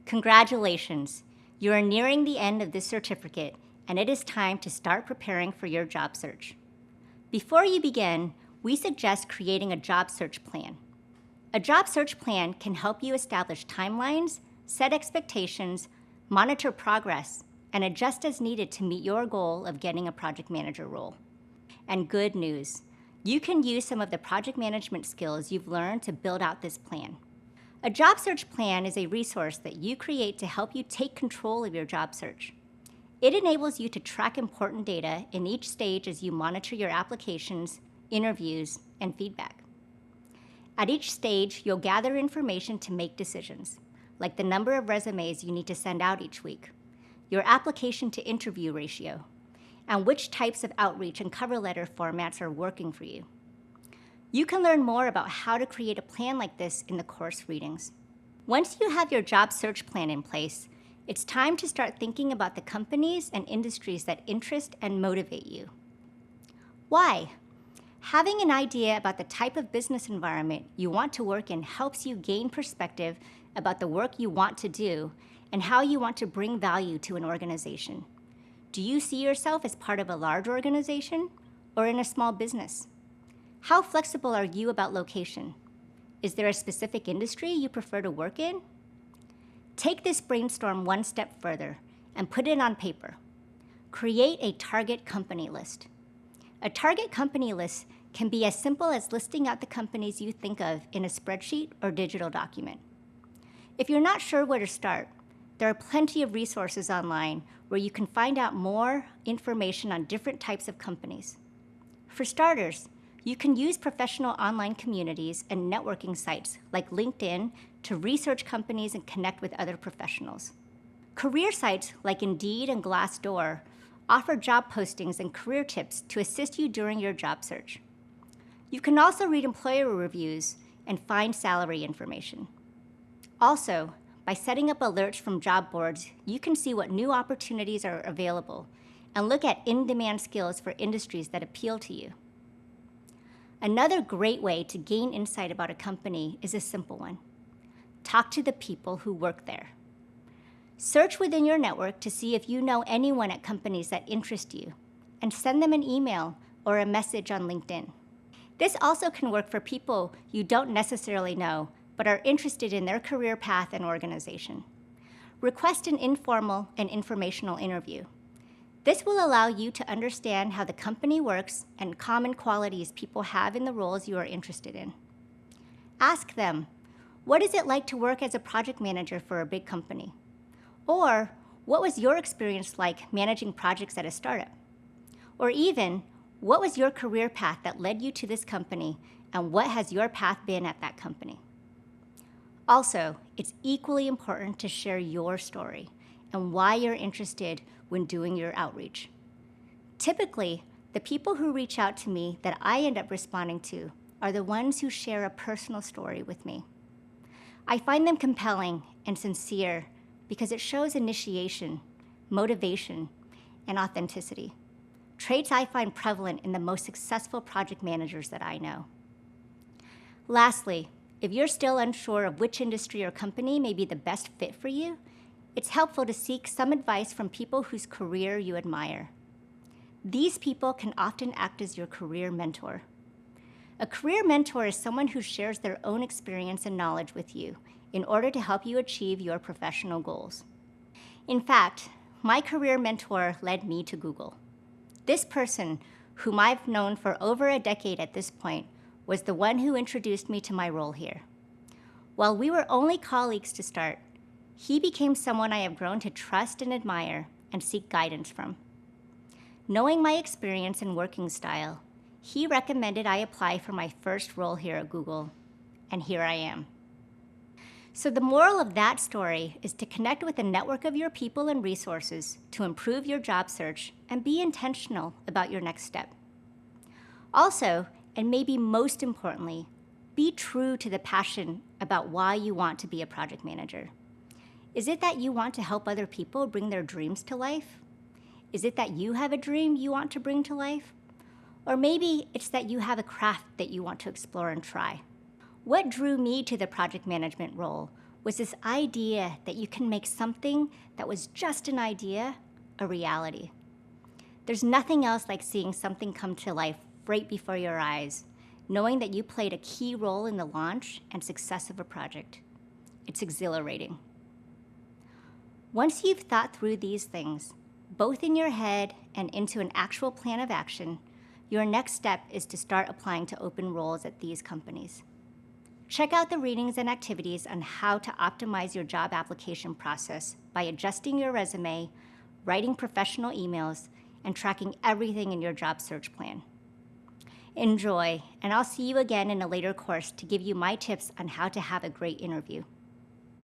Congratulations! You are nearing the end of this certificate, and it is time to start preparing for your job search. Before you begin, we suggest creating a job search plan. A job search plan can help you establish timelines, set expectations, monitor progress, and adjust as needed to meet your goal of getting a project manager role. And good news, you can use some of the project management skills you've learned to build out this plan. A job search plan is a resource that you create to help you take control of your job search. It enables you to track important data in each stage as you monitor your applications, interviews, and feedback. At each stage, you'll gather information to make decisions, like the number of resumes you need to send out each week, your application to interview ratio, and which types of outreach and cover letter formats are working for you. You can learn more about how to create a plan like this in the course readings. Once you have your job search plan in place, it's time to start thinking about the companies and industries that interest and motivate you. Why? Having an idea about the type of business environment you want to work in helps you gain perspective about the work you want to do and how you want to bring value to an organization. Do you see yourself as part of a large organization or in a small business? How flexible are you about location? Is there a specific industry you prefer to work in? Take this brainstorm one step further and put it on paper. Create a target company list. A target company list can be as simple as listing out the companies you think of in a spreadsheet or digital document. If you're not sure where to start, there are plenty of resources online where you can find out more information on different types of companies. For starters, you can use professional online communities and networking sites like LinkedIn to research companies and connect with other professionals. Career sites like Indeed and Glassdoor offer job postings and career tips to assist you during your job search. You can also read employer reviews and find salary information. Also, by setting up alerts from job boards, you can see what new opportunities are available and look at in-demand skills for industries that appeal to you. Another great way to gain insight about a company is a simple one. Talk to the people who work there. Search within your network to see if you know anyone at companies that interest you, and send them an email or a message on LinkedIn. This also can work for people you don't necessarily know, but are interested in their career path and organization. Request an informal and informational interview. This will allow you to understand how the company works and common qualities people have in the roles you are interested in. Ask them, what is it like to work as a project manager for a big company? Or, what was your experience like managing projects at a startup? Or even, what was your career path that led you to this company, and what has your path been at that company? Also, it's equally important to share your story and why you're interested when doing your outreach. Typically, the people who reach out to me that I end up responding to are the ones who share a personal story with me. I find them compelling and sincere because it shows initiation, motivation, and authenticity, traits I find prevalent in the most successful project managers that I know. Lastly, if you're still unsure of which industry or company may be the best fit for you, it's helpful to seek some advice from people whose career you admire. These people can often act as your career mentor. A career mentor is someone who shares their own experience and knowledge with you in order to help you achieve your professional goals. In fact, my career mentor led me to Google. This person, whom I've known for over a decade at this point, was the one who introduced me to my role here. While we were only colleagues to start, he became someone I have grown to trust and admire and seek guidance from. Knowing my experience and working style, he recommended I apply for my first role here at Google, and here I am. So the moral of that story is to connect with a network of your people and resources to improve your job search and be intentional about your next step. Also, and maybe most importantly, be true to the passion about why you want to be a project manager. Is it that you want to help other people bring their dreams to life? Is it that you have a dream you want to bring to life? Or maybe it's that you have a craft that you want to explore and try. What drew me to the project management role was this idea that you can make something that was just an idea a reality. There's nothing else like seeing something come to life right before your eyes, knowing that you played a key role in the launch and success of a project. It's exhilarating. Once you've thought through these things, both in your head and into an actual plan of action, your next step is to start applying to open roles at these companies. Check out the readings and activities on how to optimize your job application process by adjusting your resume, writing professional emails, and tracking everything in your job search plan. Enjoy, and I'll see you again in a later course to give you my tips on how to have a great interview.